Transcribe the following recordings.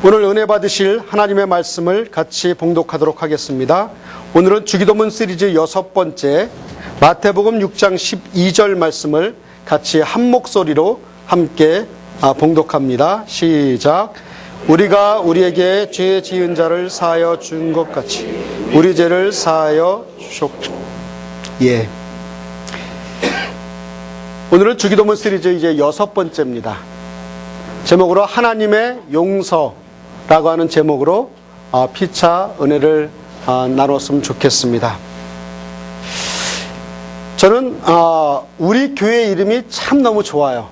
오늘 은혜 받으실 하나님의 말씀을 같이 봉독하도록 하겠습니다. 오늘은 주기도문 시리즈 6번째 마태복음 6장 12절 말씀을 같이 한 목소리로 함께 봉독합니다. 시작. 우리가 우리에게 죄 지은 자를 사하여 준 것 같이 우리 죄를 사하여 주셨소. 예. 오늘은 주기도문 시리즈 이제 6번째입니다. 제목으로 하나님의 용서라고 하는 제목으로 피차 은혜를 나눴으면 좋겠습니다. 저는 우리 교회 이름이 참 너무 좋아요.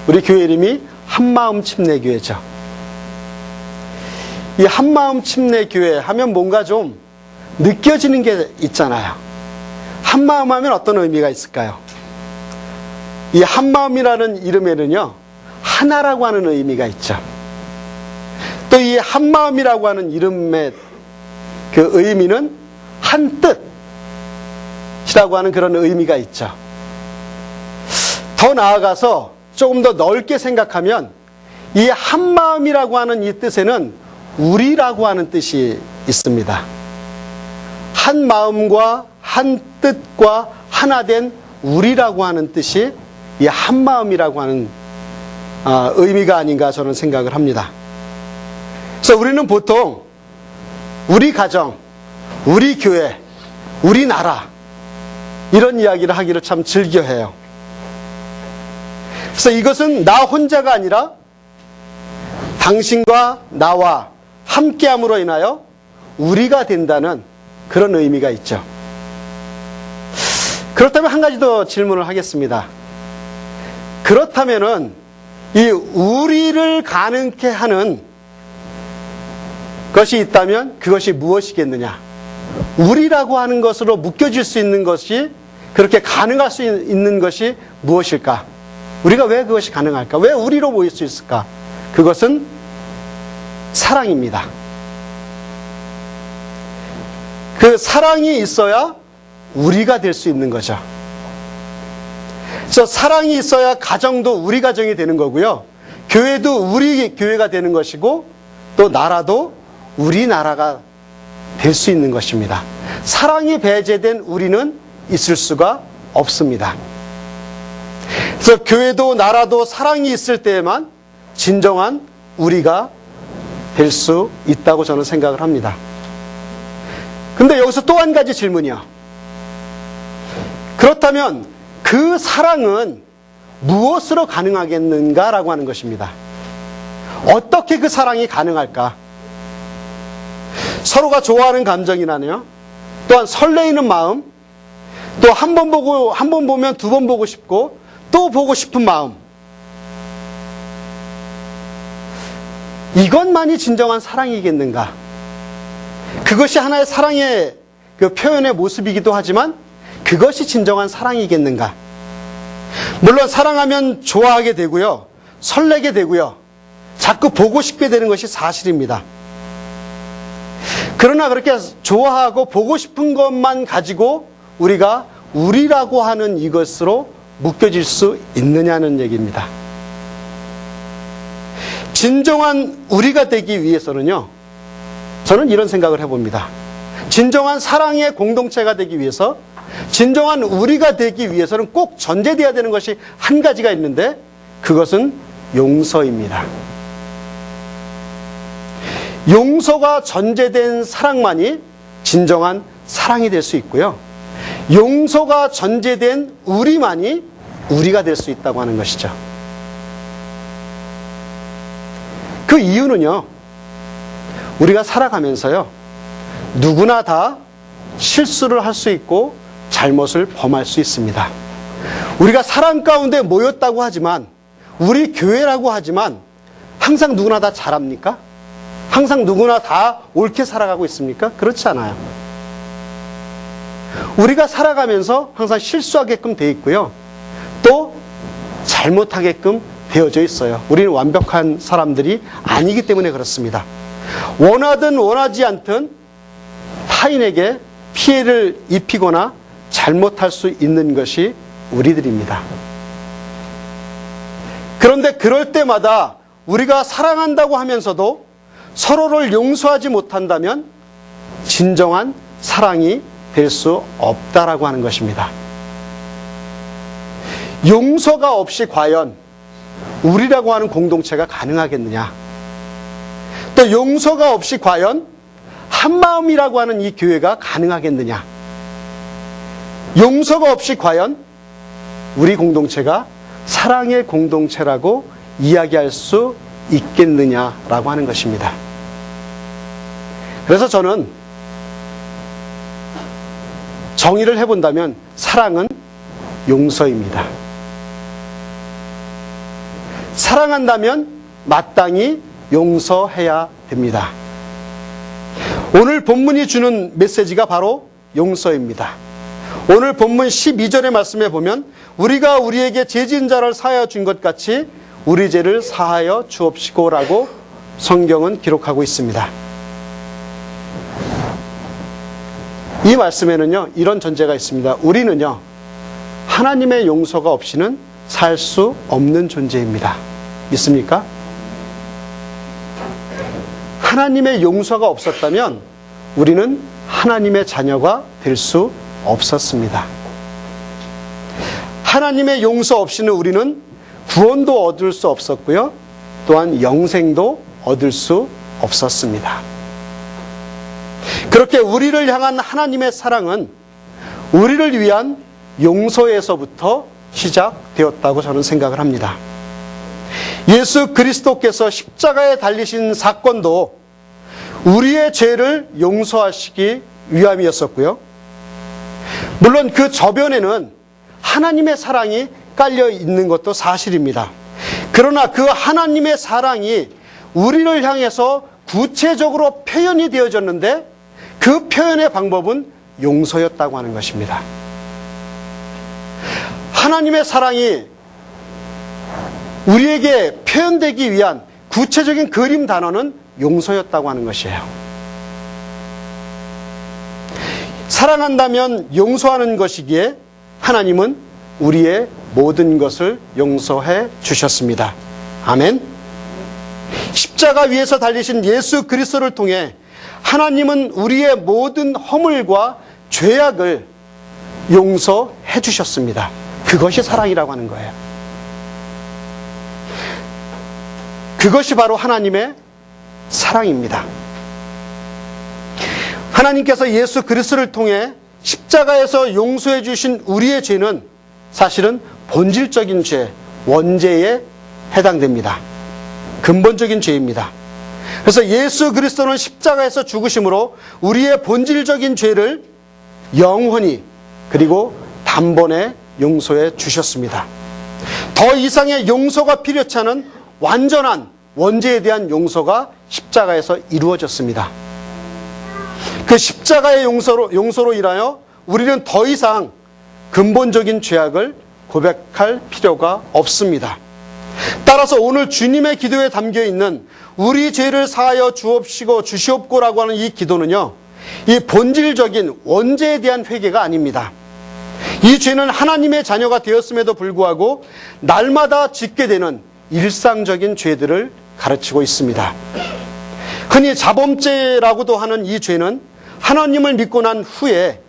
우리 교회 이름이 한마음 침례교회죠. 이 한마음 침례교회 하면 뭔가 좀 느껴지는 게 있잖아요. 한마음 하면 어떤 의미가 있을까요? 이 한마음이라는 이름에는요, 하나라고 하는 의미가 있죠. 또 이 한마음이라고 하는 이름의 그 의미는 한 뜻이라고 하는 그런 의미가 있죠. 더 나아가서 조금 더 넓게 생각하면 이 한마음이라고 하는 이 뜻에는 우리라고 하는 뜻이 있습니다. 한 마음과 한 뜻과 하나 된 우리라고 하는 뜻이 이 한마음이라고 하는 의미가 아닌가 저는 생각을 합니다. 그래서 우리는 보통 우리 가정, 우리 교회, 우리나라 이런 이야기를 하기를 참 즐겨해요. 그래서 이것은 나 혼자가 아니라 당신과 나와 함께함으로 인하여 우리가 된다는 그런 의미가 있죠. 그렇다면 한 가지 더 질문을 하겠습니다. 그렇다면은 이 우리를 가능케 하는 것이 있다면 그것이 무엇이겠느냐? 우리라고 하는 것으로 묶여질 수 있는 것이, 그렇게 가능할 수 있는 것이 무엇일까? 우리가 왜 그것이 가능할까? 왜 우리로 모일 수 있을까? 그것은 사랑입니다. 그 사랑이 있어야 우리가 될 수 있는 거죠. 그래서 사랑이 있어야 가정도 우리 가정이 되는 거고요. 교회도 우리 교회가 되는 것이고, 또 나라도 우리 나라가 될 수 있는 것입니다. 사랑이 배제된 우리는 있을 수가 없습니다. 그래서 교회도 나라도 사랑이 있을 때에만 진정한 우리가 될 수 있다고 저는 생각을 합니다. 근데 여기서 또 한 가지 질문이요. 그렇다면 그 사랑은 무엇으로 가능하겠는가라고 하는 것입니다. 어떻게 그 사랑이 가능할까? 서로가 좋아하는 감정이나요, 또한 설레이는 마음, 또 한 번 보면 두 번 보고 싶고 또 보고 싶은 마음, 이것만이 진정한 사랑이겠는가? 그것이 하나의 사랑의 그 표현의 모습이기도 하지만 그것이 진정한 사랑이겠는가? 물론 사랑하면 좋아하게 되고요, 설레게 되고요, 자꾸 보고 싶게 되는 것이 사실입니다. 그러나 그렇게 좋아하고 보고 싶은 것만 가지고 우리가 우리라고 하는 이것으로 묶여질 수 있느냐는 얘기입니다. 진정한 우리가 되기 위해서는요, 저는 이런 생각을 해봅니다. 진정한 사랑의 공동체가 되기 위해서, 진정한 우리가 되기 위해서는 꼭 전제되어야 되는 것이 한 가지가 있는데, 그것은 용서입니다. 용서가 전제된 사랑만이 진정한 사랑이 될 수 있고요, 용서가 전제된 우리만이 우리가 될 수 있다고 하는 것이죠. 그 이유는요, 우리가 살아가면서요, 누구나 다 실수를 할 수 있고 잘못을 범할 수 있습니다. 우리가 사랑 가운데 모였다고 하지만, 우리 교회라고 하지만 항상 누구나 다 잘합니까? 항상 누구나 다 옳게 살아가고 있습니까? 그렇지 않아요. 우리가 살아가면서 항상 실수하게끔 돼 있고요, 또 잘못하게끔 되어져 있어요. 우리는 완벽한 사람들이 아니기 때문에 그렇습니다. 원하든 원하지 않든 타인에게 피해를 입히거나 잘못할 수 있는 것이 우리들입니다. 그런데 그럴 때마다 우리가 사랑한다고 하면서도 서로를 용서하지 못한다면 진정한 사랑이 될 수 없다라고 하는 것입니다. 용서가 없이 과연 우리라고 하는 공동체가 가능하겠느냐? 또 용서가 없이 과연 한마음이라고 하는 이 교회가 가능하겠느냐? 용서가 없이 과연 우리 공동체가 사랑의 공동체라고 이야기할 수 있겠느냐라고 하는 것입니다. 그래서 저는 정의를 해본다면 사랑은 용서입니다. 사랑한다면 마땅히 용서해야 됩니다. 오늘 본문이 주는 메시지가 바로 용서입니다. 오늘 본문 12절의 말씀에 보면 우리가 우리에게 죄 지은 자를 사하여 준 것 같이 우리 죄를 사하여 주옵시고라고 성경은 기록하고 있습니다. 이 말씀에는요, 이런 전제가 있습니다. 우리는요, 하나님의 용서가 없이는 살 수 없는 존재입니다. 믿습니까? 하나님의 용서가 없었다면 우리는 하나님의 자녀가 될 수 없었습니다. 하나님의 용서 없이는 우리는 구원도 얻을 수 없었고요, 또한 영생도 얻을 수 없었습니다. 그렇게 우리를 향한 하나님의 사랑은 우리를 위한 용서에서부터 시작되었다고 저는 생각을 합니다. 예수 그리스도께서 십자가에 달리신 사건도 우리의 죄를 용서하시기 위함이었었고요. 물론 그 저변에는 하나님의 사랑이 깔려 있는 것도 사실입니다. 그러나 그 하나님의 사랑이 우리를 향해서 구체적으로 표현이 되어졌는데 그 표현의 방법은 용서였다고 하는 것입니다. 하나님의 사랑이 우리에게 표현되기 위한 구체적인 그림 단어는 용서였다고 하는 것이에요. 사랑한다면 용서하는 것이기에 하나님은 우리의 모든 것을 용서해 주셨습니다. 아멘. 십자가 위에서 달리신 예수 그리스도를 통해 하나님은 우리의 모든 허물과 죄악을 용서해 주셨습니다. 그것이 사랑이라고 하는 거예요. 그것이 바로 하나님의 사랑입니다. 하나님께서 예수 그리스도를 통해 십자가에서 용서해 주신 우리의 죄는 사실은 본질적인 죄, 원죄에 해당됩니다. 근본적인 죄입니다. 그래서 예수 그리스도는 십자가에서 죽으심으로 우리의 본질적인 죄를 영원히 그리고 단번에 용서해 주셨습니다. 더 이상의 용서가 필요치 않은 완전한 원죄에 대한 용서가 십자가에서 이루어졌습니다. 그 십자가의 용서로 인하여 우리는 더 이상 근본적인 죄악을 고백할 필요가 없습니다. 따라서 오늘 주님의 기도에 담겨 있는 우리 죄를 사하여 주옵시고 주시옵고라고 하는 이 기도는요, 이 본질적인 원죄에 대한 회개가 아닙니다. 이 죄는 하나님의 자녀가 되었음에도 불구하고 날마다 짓게 되는 일상적인 죄들을 가르치고 있습니다. 흔히 자범죄라고도 하는 이 죄는 하나님을 믿고 난 후에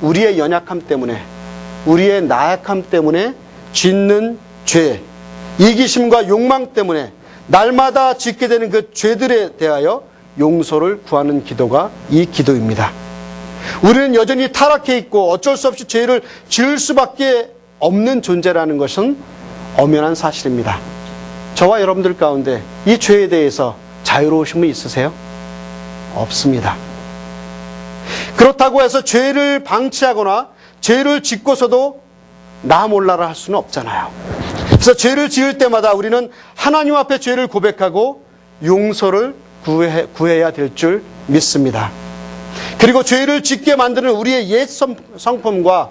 우리의 연약함 때문에, 우리의 나약함 때문에 짓는 죄, 이기심과 욕망 때문에 날마다 짓게 되는 그 죄들에 대하여 용서를 구하는 기도가 이 기도입니다. 우리는 여전히 타락해 있고 어쩔 수 없이 죄를 지을 수밖에 없는 존재라는 것은 엄연한 사실입니다. 저와 여러분들 가운데 이 죄에 대해서 자유로우신 분 있으세요? 없습니다. 그렇다고 해서 죄를 방치하거나 죄를 짓고서도 나 몰라라 할 수는 없잖아요. 그래서 죄를 지을 때마다 우리는 하나님 앞에 죄를 고백하고 용서를 구해야 될 줄 믿습니다. 그리고 죄를 짓게 만드는 우리의 옛 성품과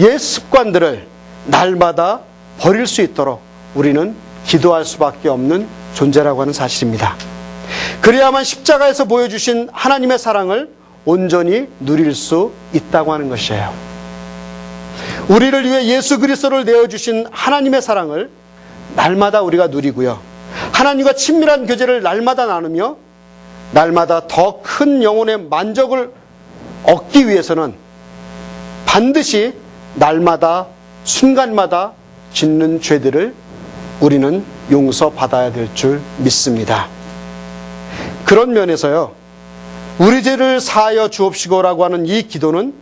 옛 습관들을 날마다 버릴 수 있도록 우리는 기도할 수밖에 없는 존재라고 하는 사실입니다. 그래야만 십자가에서 보여주신 하나님의 사랑을 온전히 누릴 수 있다고 하는 것이에요. 우리를 위해 예수 그리스도를 내어주신 하나님의 사랑을 날마다 우리가 누리고요, 하나님과 친밀한 교제를 날마다 나누며 날마다 더 큰 영혼의 만족을 얻기 위해서는 반드시 날마다 순간마다 짓는 죄들을 우리는 용서받아야 될 줄 믿습니다. 그런 면에서요, 우리 죄를 사하여 주옵시고라고 하는 이 기도는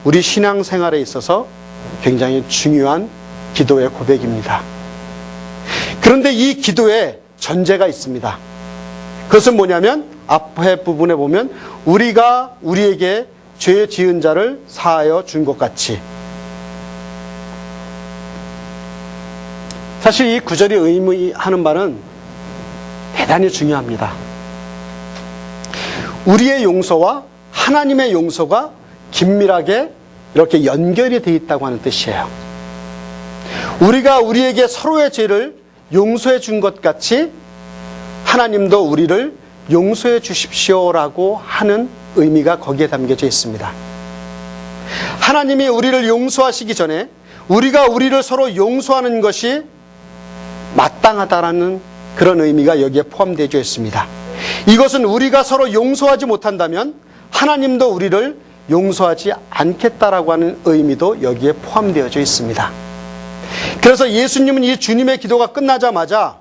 우리 신앙생활에 있어서 굉장히 중요한 기도의 고백입니다. 그런데 이 기도에 전제가 있습니다. 그것은 뭐냐면 앞에 부분에 보면 우리가 우리에게 죄 지은 자를 사하여 준 것 같이. 사실 이 구절이 의미하는 바는 대단히 중요합니다. 우리의 용서와 하나님의 용서가 긴밀하게 이렇게 연결이 되어 있다고 하는 뜻이에요. 우리가 우리에게 서로의 죄를 용서해 준 것 같이 하나님도 우리를 용서해 주십시오라고 하는 의미가 거기에 담겨져 있습니다. 하나님이 우리를 용서하시기 전에 우리가 우리를 서로 용서하는 것이 마땅하다라는 그런 의미가 여기에 포함되어 있습니다. 이것은 우리가 서로 용서하지 못한다면 하나님도 우리를 용서하지 않겠다라고 하는 의미도 여기에 포함되어져 있습니다. 그래서 예수님은 이 주님의 기도가 끝나자마자,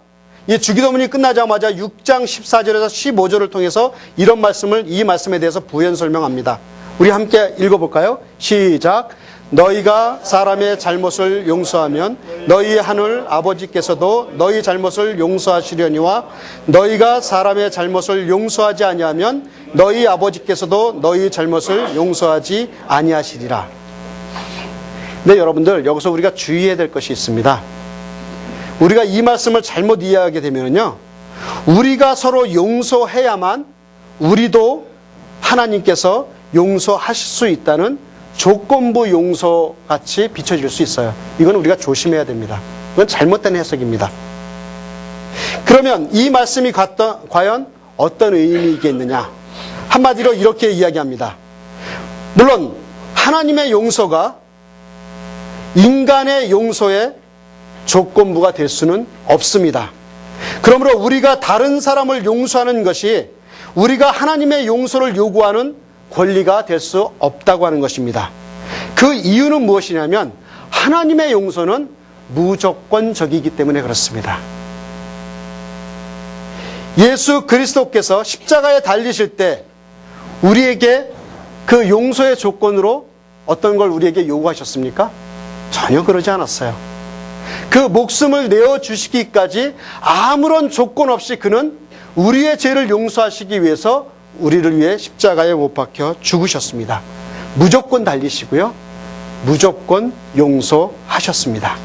이 주기도문이 끝나자마자 6장 14절에서 15절을 통해서 이런 말씀을, 이 말씀에 대해서 부연 설명합니다. 우리 함께 읽어볼까요? 시작. 너희가 사람의 잘못을 용서하면 너희 하늘 아버지께서도 너희 잘못을 용서하시려니와 너희가 사람의 잘못을 용서하지 아니하면 너희 아버지께서도 너희 잘못을 용서하지 아니하시리라. 네, 여러분들, 여기서 우리가 주의해야 될 것이 있습니다. 우리가 이 말씀을 잘못 이해하게 되면요, 우리가 서로 용서해야만 우리도 하나님께서 용서하실 수 있다는 조건부 용서같이 비춰질 수 있어요. 이건 우리가 조심해야 됩니다. 이건 잘못된 해석입니다. 그러면 이 말씀이 과연 어떤 의미이겠느냐? 한마디로 이렇게 이야기합니다. 물론 하나님의 용서가 인간의 용서의 조건부가 될 수는 없습니다. 그러므로 우리가 다른 사람을 용서하는 것이 우리가 하나님의 용서를 요구하는 권리가 될 수 없다고 하는 것입니다. 그 이유는 무엇이냐면 하나님의 용서는 무조건적이기 때문에 그렇습니다. 예수 그리스도께서 십자가에 달리실 때 우리에게 그 용서의 조건으로 어떤 걸 우리에게 요구하셨습니까? 전혀 그러지 않았어요. 그 목숨을 내어주시기까지 아무런 조건 없이 그는 우리의 죄를 용서하시기 위해서 우리를 위해 십자가에 못 박혀 죽으셨습니다. 무조건 달리시고요, 무조건 용서하셨습니다.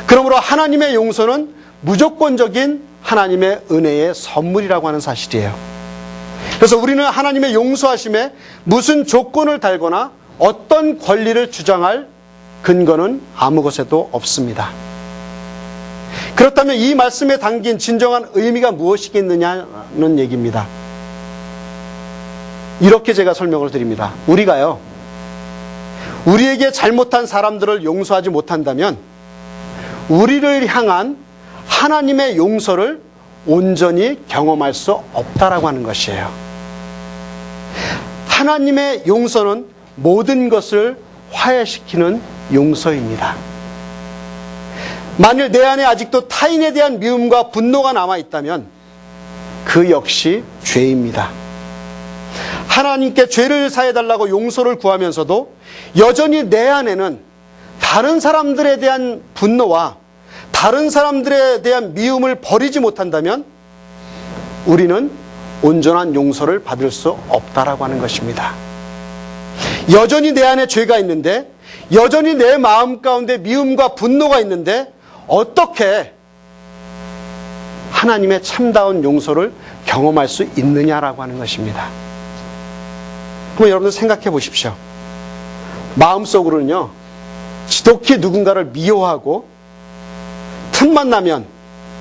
그러므로 하나님의 용서는 무조건적인 하나님의 은혜의 선물이라고 하는 사실이에요. 그래서 우리는 하나님의 용서하심에 무슨 조건을 달거나 어떤 권리를 주장할 근거는 아무 것에도 없습니다. 그렇다면 이 말씀에 담긴 진정한 의미가 무엇이겠느냐는 얘기입니다. 이렇게 제가 설명을 드립니다. 우리가요, 우리에게 잘못한 사람들을 용서하지 못한다면 우리를 향한 하나님의 용서를 온전히 경험할 수 없다라고 하는 것이에요. 하나님의 용서는 모든 것을 화해시키는 용서입니다. 만일 내 안에 아직도 타인에 대한 미움과 분노가 남아있다면 그 역시 죄입니다. 하나님께 죄를 사해달라고 용서를 구하면서도 여전히 내 안에는 다른 사람들에 대한 분노와 다른 사람들에 대한 미움을 버리지 못한다면 우리는 온전한 용서를 받을 수 없다라고 하는 것입니다. 여전히 내 안에 죄가 있는데, 여전히 내 마음 가운데 미움과 분노가 있는데 어떻게 하나님의 참다운 용서를 경험할 수 있느냐라고 하는 것입니다. 그럼 여러분들 생각해 보십시오. 마음속으로는요, 지독히 누군가를 미워하고 틈만 나면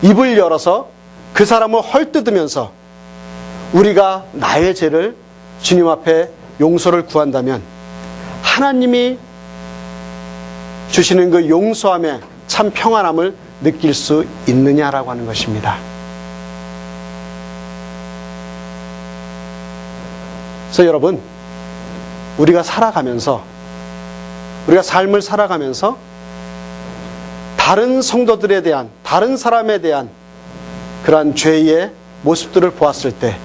입을 열어서 그 사람을 헐뜯으면서 우리가 나의 죄를 주님 앞에 용서를 구한다면 하나님이 주시는 그 용서함에 참 평안함을 느낄 수 있느냐라고 하는 것입니다. 그래서 여러분, 우리가 살아가면서, 우리가 삶을 살아가면서 다른 성도들에 대한, 다른 사람에 대한 그러한 죄의 모습들을 보았을 때,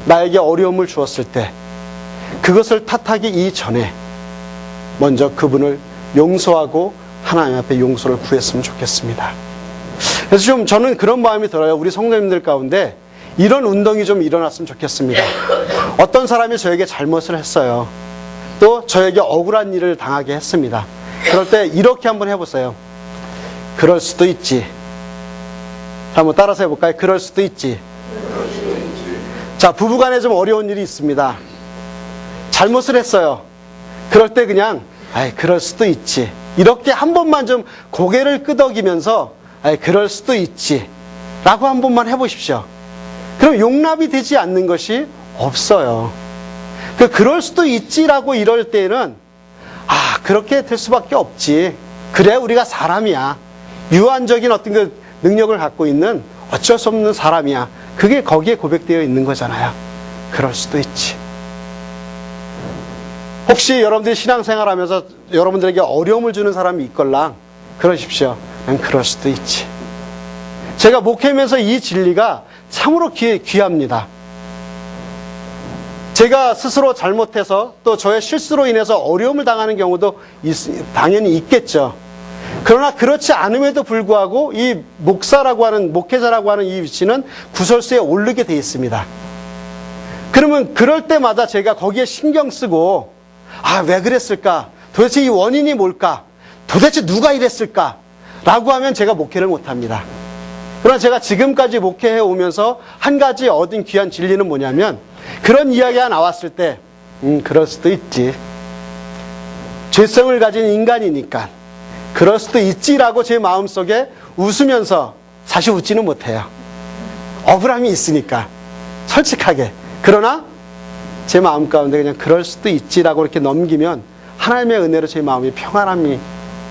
나에게 어려움을 주었을 때, 그것을 탓하기 이전에 먼저 그분을 용서하고 하나님 앞에 용서를 구했으면 좋겠습니다. 그래서 좀 저는 그런 마음이 들어요. 우리 성도님들 가운데 이런 운동이 좀 일어났으면 좋겠습니다. 어떤 사람이 저에게 잘못을 했어요. 또 저에게 억울한 일을 당하게 했습니다. 그럴 때 이렇게 한번 해보세요. 그럴 수도 있지. 한번 따라서 해볼까요? 그럴 수도 있지. 자, 부부간에 좀 어려운 일이 있습니다. 잘못을 했어요. 그럴 때 그냥 그럴 수도 있지. 이렇게 한 번만 좀 고개를 끄덕이면서 그럴 수도 있지 라고 한 번만 해보십시오. 그럼 용납이 되지 않는 것이 없어요. 그럴 수도 있지라고 이럴 때는 그렇게 될 수밖에 없지. 그래, 우리가 사람이야. 유한적인 어떤 그 능력을 갖고 있는 어쩔 수 없는 사람이야. 그게 거기에 고백되어 있는 거잖아요. 그럴 수도 있지. 혹시 여러분들이 신앙생활하면서 여러분들에게 어려움을 주는 사람이 있걸랑 그러십시오. 난 그럴 수도 있지. 제가 목회하면서 이 진리가 참으로 귀합니다. 제가 스스로 잘못해서 또 저의 실수로 인해서 어려움을 당하는 경우도 당연히 있겠죠. 그러나 그렇지 않음에도 불구하고 이 목회자라고 하는 이 위치는 구설수에 오르게 돼 있습니다. 그러면 그럴 때마다 제가 거기에 신경 쓰고 왜 그랬을까? 도대체 이 원인이 뭘까? 도대체 누가 이랬을까? 라고 하면 제가 목회를 못합니다. 그러나 제가 지금까지 목회해 오면서 한 가지 얻은 귀한 진리는 뭐냐면 그런 이야기가 나왔을 때 그럴 수도 있지. 죄성을 가진 인간이니까 그럴 수도 있지라고 제 마음속에 웃으면서 사실 웃지는 못해요. 억울함이 있으니까 솔직하게. 그러나 제 마음 가운데 그냥 그럴 수도 있지라고 이렇게 넘기면 하나님의 은혜로 제 마음이 평안함이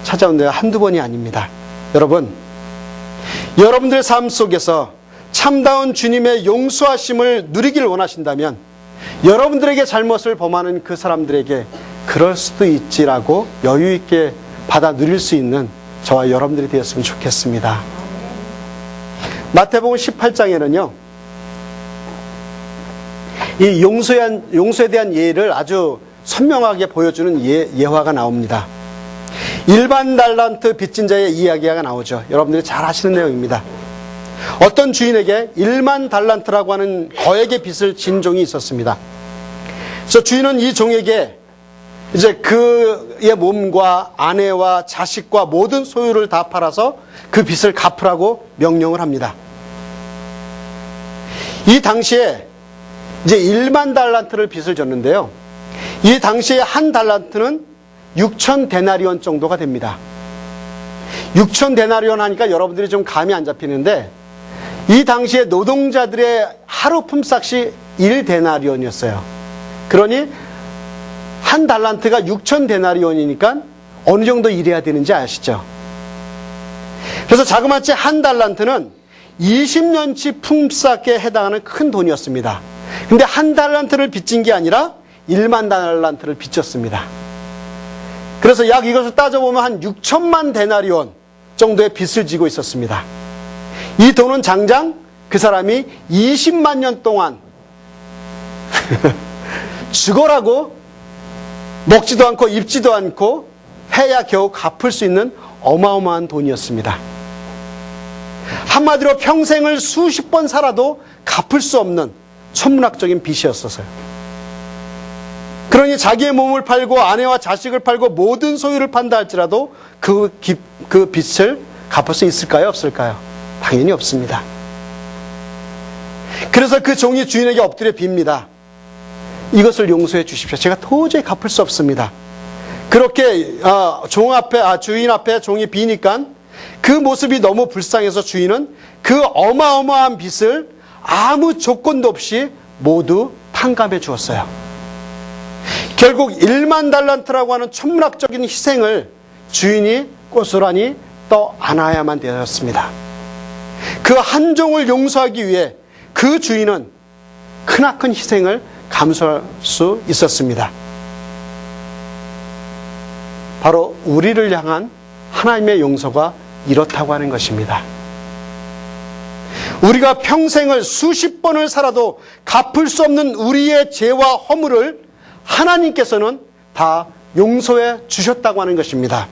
찾아온 데가 한두 번이 아닙니다. 여러분, 여러분들 삶 속에서 참다운 주님의 용서하심을 누리기를 원하신다면 여러분들에게 잘못을 범하는 그 사람들에게 그럴 수도 있지라고 여유 있게 받아 누릴 수 있는 저와 여러분들이 되었으면 좋겠습니다. 마태복음 18장에는요. 이 용서에 대한 예를 아주 선명하게 보여주는 예화가 나옵니다. 일반 달란트 빚진 자의 이야기가 나오죠. 여러분들이 잘 아시는 내용입니다. 어떤 주인에게 1만 달란트라고 하는 거액의 빚을 진 종이 있었습니다. 그래서 주인은 이 종에게 이제 그의 몸과 아내와 자식과 모든 소유를 다 팔아서 그 빚을 갚으라고 명령을 합니다. 이 당시에 이제 1만 달란트를 빚을 졌는데요. 이 당시에 한 달란트는 6천 데나리온 정도가 됩니다. 6천 데나리온 하니까 여러분들이 좀 감이 안 잡히는데 이 당시에 노동자들의 하루 품삯이 1데나리온이었어요. 그러니 한 달란트가 6천 데나리온이니까 어느 정도 일해야 되는지 아시죠? 그래서 자그마치 한 달란트는 20년치 품삯에 해당하는 큰 돈이었습니다. 근데 한 달란트를 빚진 게 아니라 1만 달란트를 빚졌습니다. 그래서 약 이것을 따져보면 한 6천만 데나리온 정도의 빚을 지고 있었습니다. 이 돈은 장장 그 사람이 20만 년 동안 죽어라고 먹지도 않고 입지도 않고 해야 겨우 갚을 수 있는 어마어마한 돈이었습니다. 한마디로 평생을 수십 번 살아도 갚을 수 없는 천문학적인 빚이었어요. 그러니 자기의 몸을 팔고 아내와 자식을 팔고 모든 소유를 판다 할지라도 그 빚을 갚을 수 있을까요? 없을까요? 당연히 없습니다. 그래서 그 종이 주인에게 엎드려 빕니다. 이것을 용서해 주십시오. 제가 도저히 갚을 수 없습니다. 그렇게 주인 앞에 종이 비니까 그 모습이 너무 불쌍해서 주인은 그 어마어마한 빚을 아무 조건도 없이 모두 탕감해 주었어요. 결국 1만 달란트라고 하는 천문학적인 희생을 주인이 고스란히 떠 안아야만 되었습니다. 그 한 종을 용서하기 위해 그 주인은 크나큰 희생을 감수할 수 있었습니다. 바로 우리를 향한 하나님의 용서가 이렇다고 하는 것입니다. 우리가 평생을 수십 번을 살아도 갚을 수 없는 우리의 죄와 허물을 하나님께서는 다 용서해 주셨다고 하는 것입니다.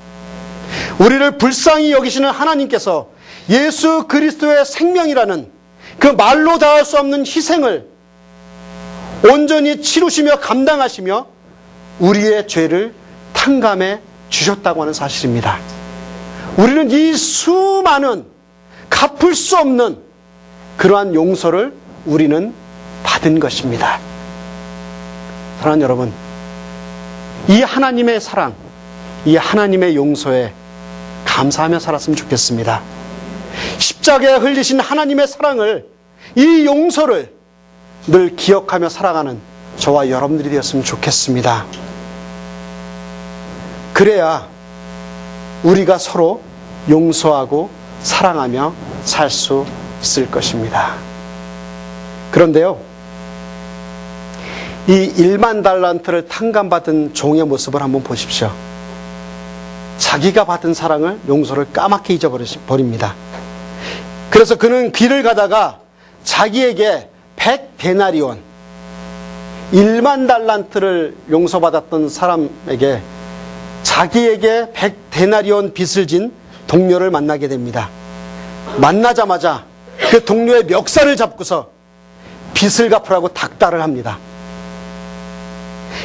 우리를 불쌍히 여기시는 하나님께서 예수 그리스도의 생명이라는 그 말로 다할 수 없는 희생을 온전히 치루시며 감당하시며 우리의 죄를 탕감해 주셨다고 하는 사실입니다. 우리는 이 수많은 갚을 수 없는 그러한 용서를 우리는 받은 것입니다. 사랑하는 여러분, 이 하나님의 사랑, 이 하나님의 용서에 감사하며 살았으면 좋겠습니다. 십자가에 흘리신 하나님의 사랑을, 이 용서를 늘 기억하며 살아가는 저와 여러분들이 되었으면 좋겠습니다. 그래야 우리가 서로 용서하고 사랑하며 살 수 있을 것입니다. 그런데요, 이 1만 달란트를 탕감받은 종의 모습을 한번 보십시오. 자기가 받은 사랑을, 용서를 까맣게 잊어버립니다. 그래서 그는 길을 가다가 자기에게 100데나리온, 1만 달란트를 용서받았던 사람에게 자기에게 100데나리온 빚을 진 동료를 만나게 됩니다. 만나자마자 그 동료의 멱살을 잡고서 빚을 갚으라고 닥달을 합니다.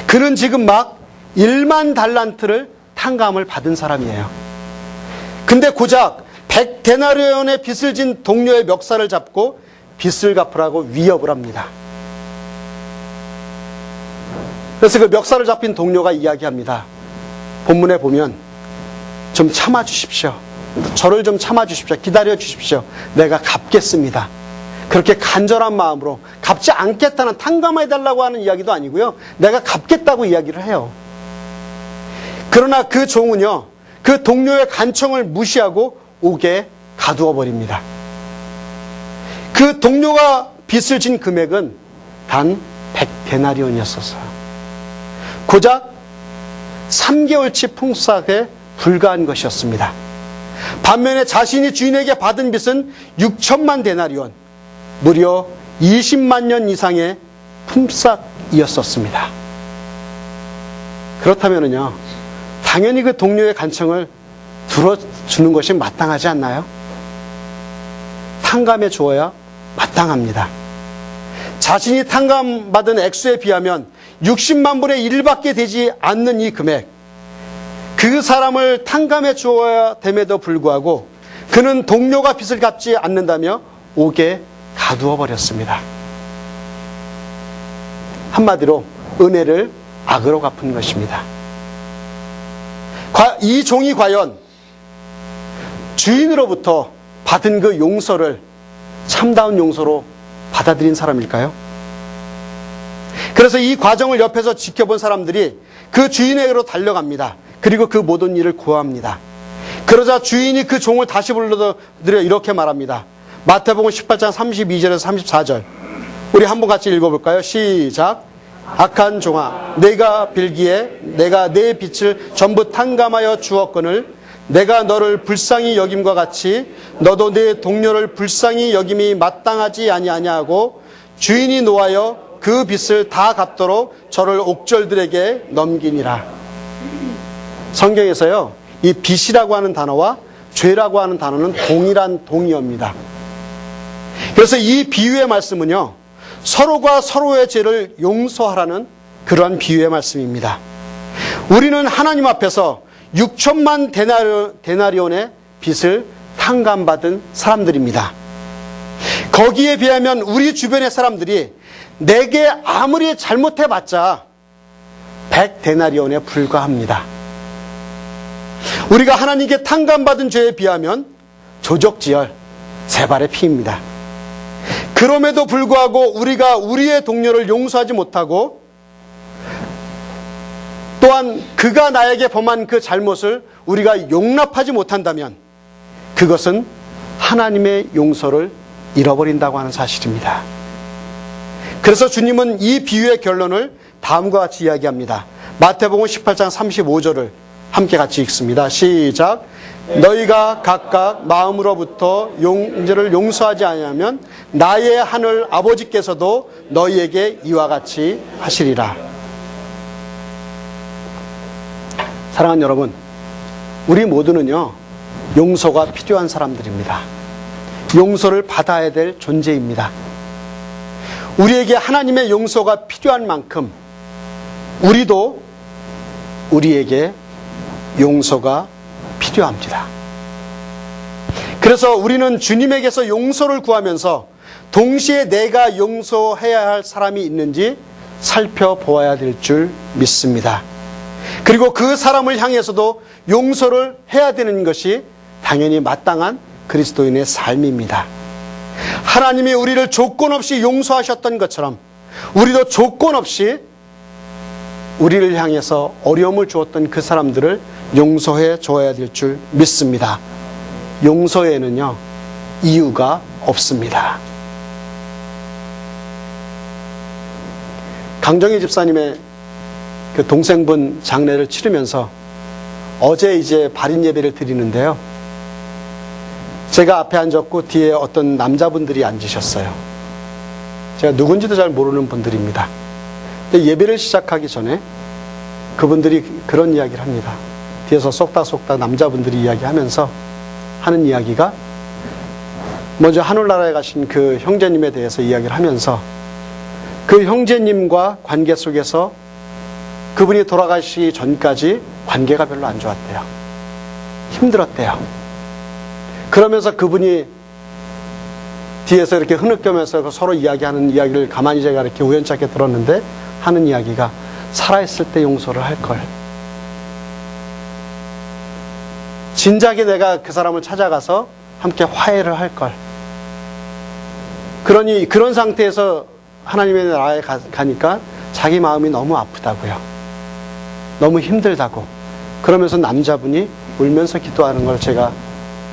그는 지금 막 1만 달란트를 탕감을 받은 사람이에요. 근데 고작 100데나리온의 빚을 진 동료의 멱살을 잡고 빚을 갚으라고 위협을 합니다. 그래서 그 멱살을 잡힌 동료가 이야기합니다. 본문에 보면 좀 참아주십시오. 저를 좀 참아주십시오. 기다려주십시오. 내가 갚겠습니다. 그렇게 간절한 마음으로, 갚지 않겠다는, 탕감해달라고 하는 이야기도 아니고요, 내가 갚겠다고 이야기를 해요. 그러나 그 종은요, 그 동료의 간청을 무시하고 옥에 가두어 버립니다. 그 동료가 빚을 진 금액은 단 100데나리온이었어요. 고작 3개월치 풍싹에 불과한 것이었습니다. 반면에 자신이 주인에게 받은 빚은 6천만 데나리온, 무려 20만 년 이상의 품삯이었었습니다. 그렇다면요, 당연히 그 동료의 간청을 들어주는 것이 마땅하지 않나요? 탕감해 주어야 마땅합니다. 자신이 탕감받은 액수에 비하면 60만 분의 1밖에 되지 않는 이 금액, 그 사람을 탕감해 주어야 됨에도 불구하고 그는 동료가 빚을 갚지 않는다며 옥에 가두어 버렸습니다. 한마디로 은혜를 악으로 갚은 것입니다. 이 종이 과연 주인으로부터 받은 그 용서를 참다운 용서로 받아들인 사람일까요? 그래서 이 과정을 옆에서 지켜본 사람들이 그 주인에게로 달려갑니다. 그리고 그 모든 일을 고합니다. 그러자 주인이 그 종을 다시 불러들여 이렇게 말합니다. 마태복음 18장 32절에서 34절. 우리 한번 같이 읽어볼까요? 시작. 악한 종아, 내가 빌기에 내가 내 빚을 전부 탕감하여 주었거늘 내가 너를 불쌍히 여김과 같이 너도 내 동료를 불쌍히 여김이 마땅하지 아니하냐고 주인이 노하여 그 빚을 다 갚도록 저를 옥졸들에게 넘기니라. 성경에서요, 이 빚이라고 하는 단어와 죄라고 하는 단어는 동일한 동의어입니다. 그래서 이 비유의 말씀은요, 서로가 서로의 죄를 용서하라는 그러한 비유의 말씀입니다. 우리는 하나님 앞에서 6천만 데나리온의 빚을 탕감받은 사람들입니다. 거기에 비하면 우리 주변의 사람들이 내게 아무리 잘못해봤자 100데나리온에 불과합니다. 우리가 하나님께 탕감받은 죄에 비하면 조적지열, 세발의 피입니다. 그럼에도 불구하고 우리가 우리의 동료를 용서하지 못하고 또한 그가 나에게 범한 그 잘못을 우리가 용납하지 못한다면 그것은 하나님의 용서를 잃어버린다고 하는 사실입니다. 그래서 주님은 이 비유의 결론을 다음과 같이 이야기합니다. 마태복음 18장 35절을 함께 같이 읽습니다. 시작. 너희가 각각 마음으로부터 형제를 용서하지 아니하면 나의 하늘 아버지께서도 너희에게 이와 같이 하시리라. 사랑하는 여러분, 우리 모두는요, 용서가 필요한 사람들입니다. 용서를 받아야 될 존재입니다. 우리에게 하나님의 용서가 필요한 만큼 우리도 우리에게 용서가 필요합니다. 그래서 우리는 주님에게서 용서를 구하면서 동시에 내가 용서해야 할 사람이 있는지 살펴보아야 될 줄 믿습니다. 그리고 그 사람을 향해서도 용서를 해야 되는 것이 당연히 마땅한 그리스도인의 삶입니다. 하나님이 우리를 조건 없이 용서하셨던 것처럼 우리도 조건 없이 우리를 향해서 어려움을 주었던 그 사람들을 용서해 줘야 될 줄 믿습니다. 용서에는요, 이유가 없습니다. 강정희 집사님의 그 동생분 장례를 치르면서 어제 이제 발인 예배를 드리는데요. 제가 앞에 앉았고 뒤에 어떤 남자분들이 앉으셨어요. 제가 누군지도 잘 모르는 분들입니다. 근데 예배를 시작하기 전에 그분들이 그런 이야기를 합니다. 뒤에서 쏙닥쏙닥 남자분들이 이야기하면서 하는 이야기가, 먼저 하늘나라에 가신 그 형제님에 대해서 이야기를 하면서 그 형제님과 관계 속에서 그분이 돌아가시기 전까지 관계가 별로 안 좋았대요. 힘들었대요. 그러면서 그분이 뒤에서 이렇게 흐느껴면서 서로 이야기하는 이야기를 가만히 제가 이렇게 우연찮게 들었는데, 하는 이야기가 살아있을 때 용서를 할 걸. 진작에 내가 그 사람을 찾아가서 함께 화해를 할 걸. 그러니 그런 상태에서 하나님의 나라에 가니까 자기 마음이 너무 아프다고요. 너무 힘들다고. 그러면서 남자분이 울면서 기도하는 걸 제가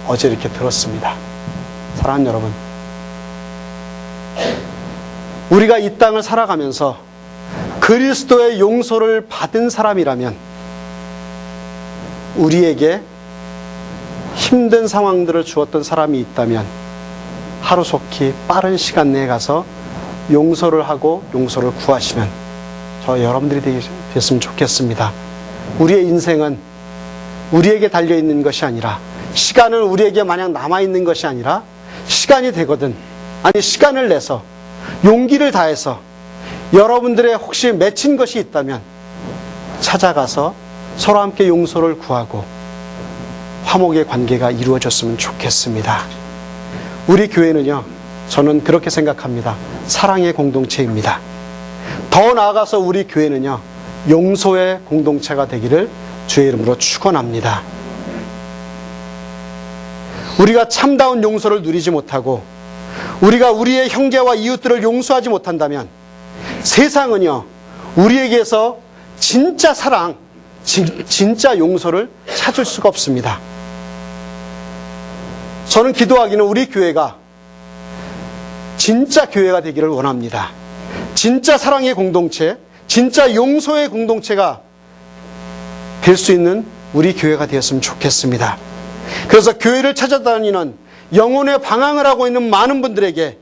어제 이렇게 들었습니다. 사랑하는 여러분, 우리가 이 땅을 살아가면서 그리스도의 용서를 받은 사람이라면 우리에게 힘든 상황들을 주었던 사람이 있다면 하루속히 빠른 시간 내에 가서 용서를 하고 용서를 구하시는 저 여러분들이 됐으면 좋겠습니다. 우리의 인생은 우리에게 달려있는 것이 아니라, 시간은 우리에게 마냥 남아있는 것이 아니라, 시간이 되거든, 아니 시간을 내서 용기를 다해서 여러분들의 혹시 맺힌 것이 있다면 찾아가서 서로 함께 용서를 구하고 화목의 관계가 이루어졌으면 좋겠습니다. 우리 교회는요, 저는 그렇게 생각합니다. 사랑의 공동체입니다. 더 나아가서 우리 교회는요, 용서의 공동체가 되기를 주의 이름으로 축원합니다. 우리가 참다운 용서를 누리지 못하고 우리가 우리의 형제와 이웃들을 용서하지 못한다면 세상은요, 우리에게서 진짜 사랑, 진짜 용서를 찾을 수가 없습니다. 저는 기도하기는 우리 교회가 진짜 교회가 되기를 원합니다. 진짜 사랑의 공동체, 진짜 용서의 공동체가 될 수 있는 우리 교회가 되었으면 좋겠습니다. 그래서 교회를 찾아다니는, 영혼의 방황을 하고 있는 많은 분들에게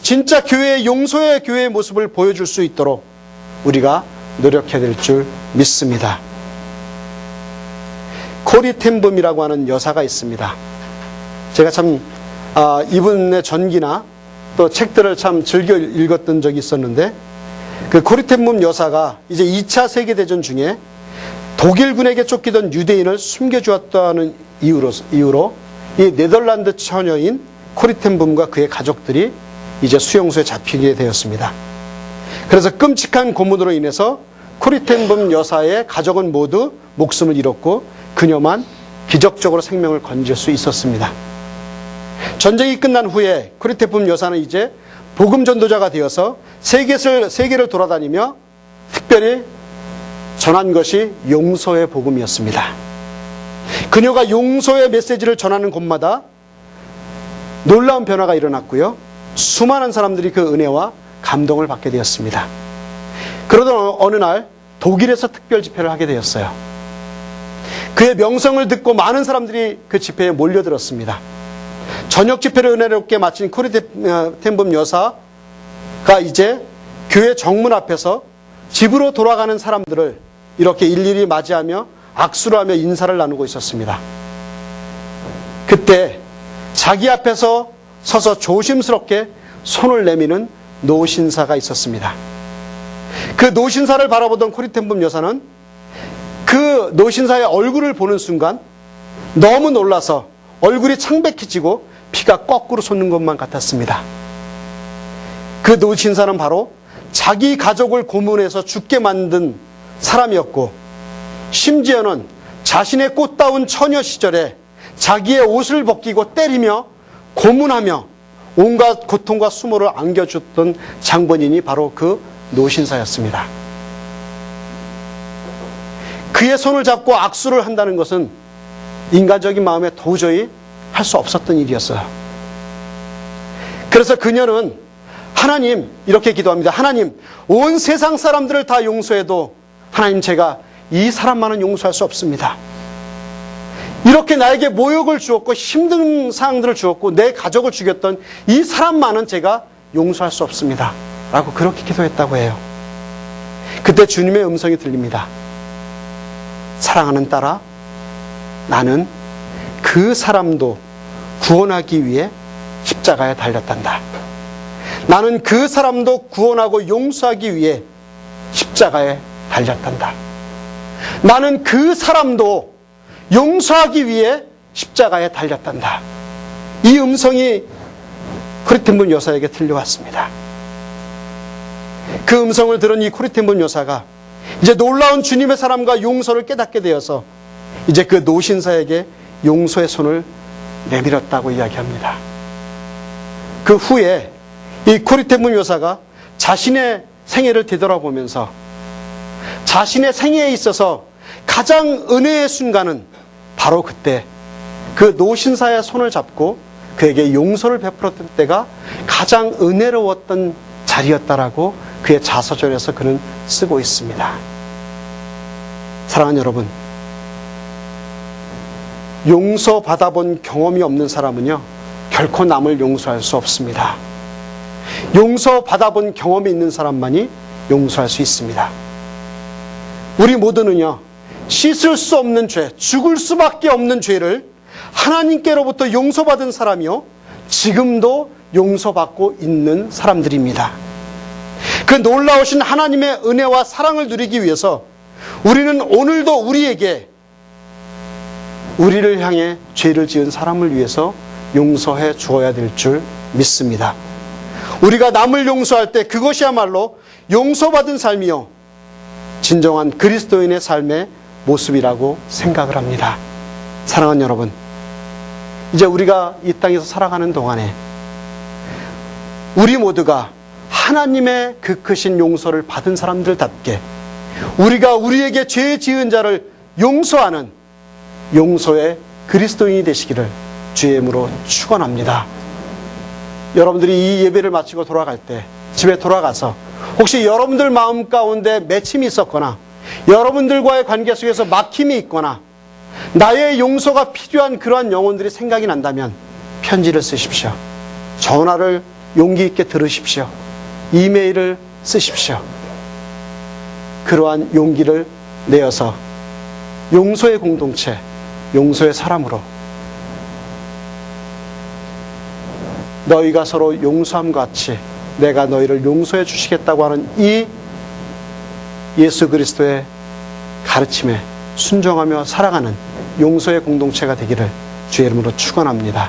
진짜 교회의 용서의 교회의 모습을 보여줄 수 있도록 우리가 노력해야 될 줄 믿습니다. 코리 텐붐이라고 하는 여사가 있습니다. 제가 참 이분의 전기나 또 책들을 참 즐겨 읽었던 적이 있었는데, 그 코리 텐붐 여사가 이제 2차 세계대전 중에 독일군에게 쫓기던 유대인을 숨겨주었다는 이유로 이 네덜란드 처녀인 코리 텐붐과 그의 가족들이 이제 수용소에 잡히게 되었습니다. 그래서 끔찍한 고문으로 인해서 코리 텐붐 여사의 가족은 모두 목숨을 잃었고 그녀만 기적적으로 생명을 건질 수 있었습니다. 전쟁이 끝난 후에 코리 텐붐 여사는 이제 복음 전도자가 되어서 세계를 돌아다니며 특별히 전한 것이 용서의 복음이었습니다. 그녀가 용서의 메시지를 전하는 곳마다 놀라운 변화가 일어났고요. 수많은 사람들이 그 은혜와 감동을 받게 되었습니다. 그러던 어느 날 독일에서 특별 집회를 하게 되었어요. 그의 명성을 듣고 많은 사람들이 그 집회에 몰려들었습니다. 저녁 집회를 은혜롭게 마친 코리 텐붐 여사가 이제 교회 정문 앞에서 집으로 돌아가는 사람들을 이렇게 일일이 맞이하며 악수를 하며 인사를 나누고 있었습니다. 그때 자기 앞에서 서서 조심스럽게 손을 내미는 노신사가 있었습니다. 그 노신사를 바라보던 코리 텐붐 여사는 그 노신사의 얼굴을 보는 순간 너무 놀라서 얼굴이 창백해지고 피가 거꾸로 솟는 것만 같았습니다. 그 노신사는 바로 자기 가족을 고문해서 죽게 만든 사람이었고, 심지어는 자신의 꽃다운 처녀 시절에 자기의 옷을 벗기고 때리며 고문하며 온갖 고통과 수모를 안겨줬던 장본인이 바로 그 노신사였습니다. 그의 손을 잡고 악수를 한다는 것은 인간적인 마음에 도저히 할 수 없었던 일이었어요. 그래서 그녀는 하나님, 이렇게 기도합니다. 하나님, 온 세상 사람들을 다 용서해도 하나님, 제가 이 사람만은 용서할 수 없습니다. 이렇게 나에게 모욕을 주었고 힘든 상황들을 주었고 내 가족을 죽였던 이 사람만은 제가 용서할 수 없습니다. 라고 그렇게 기도했다고 해요. 그때 주님의 음성이 들립니다. 사랑하는 딸아, 나는 그 사람도 구원하기 위해 십자가에 달렸단다. 나는 그 사람도 구원하고 용서하기 위해 십자가에 달렸단다. 나는 그 사람도 용서하기 위해 십자가에 달렸단다. 이 음성이 코리 텐붐 여사에게 들려왔습니다. 그 음성을 들은 이 코리 텐붐 여사가 이제 놀라운 주님의 사랑과 용서를 깨닫게 되어서 이제 그 노신사에게 용서의 손을 내밀었다고 이야기합니다. 그 후에 이 코리 텐붐 여사가 자신의 생애를 되돌아보면서 자신의 생애에 있어서 가장 은혜의 순간은 바로 그때 그 노신사의 손을 잡고 그에게 용서를 베풀었던 때가 가장 은혜로웠던 자리였다라고 그의 자서전에서 그는 쓰고 있습니다. 사랑하는 여러분, 용서받아본 경험이 없는 사람은요, 결코 남을 용서할 수 없습니다. 용서받아본 경험이 있는 사람만이 용서할 수 있습니다. 우리 모두는요, 씻을 수 없는 죄, 죽을 수밖에 없는 죄를 하나님께로부터 용서받은 사람이요, 지금도 용서받고 있는 사람들입니다. 그 놀라우신 하나님의 은혜와 사랑을 누리기 위해서 우리는 오늘도 우리에게, 우리를 향해 죄를 지은 사람을 위해서 용서해 주어야 될 줄 믿습니다. 우리가 남을 용서할 때 그것이야말로 용서받은 삶이요, 진정한 그리스도인의 삶의 모습이라고 생각을 합니다. 사랑하는 여러분, 이제 우리가 이 땅에서 살아가는 동안에 우리 모두가 하나님의 그 크신 용서를 받은 사람들답게 우리가 우리에게 죄 지은 자를 용서하는 용서의 그리스도인이 되시기를 주의 이름으로 축원합니다. 여러분들이 이 예배를 마치고 돌아갈 때, 집에 돌아가서 혹시 여러분들 마음 가운데 맺힘이 있었거나 여러분들과의 관계 속에서 막힘이 있거나 나의 용서가 필요한 그러한 영혼들이 생각이 난다면 편지를 쓰십시오. 전화를 용기 있게 들으십시오. 이메일을 쓰십시오. 그러한 용기를 내어서 용서의 공동체, 용서의 사람으로 너희가 서로 용서함과 같이 내가 너희를 용서해 주시겠다고 하는 이 예수 그리스도의 가르침에 순종하며 살아가는 용서의 공동체가 되기를 주의 이름으로 축원합니다.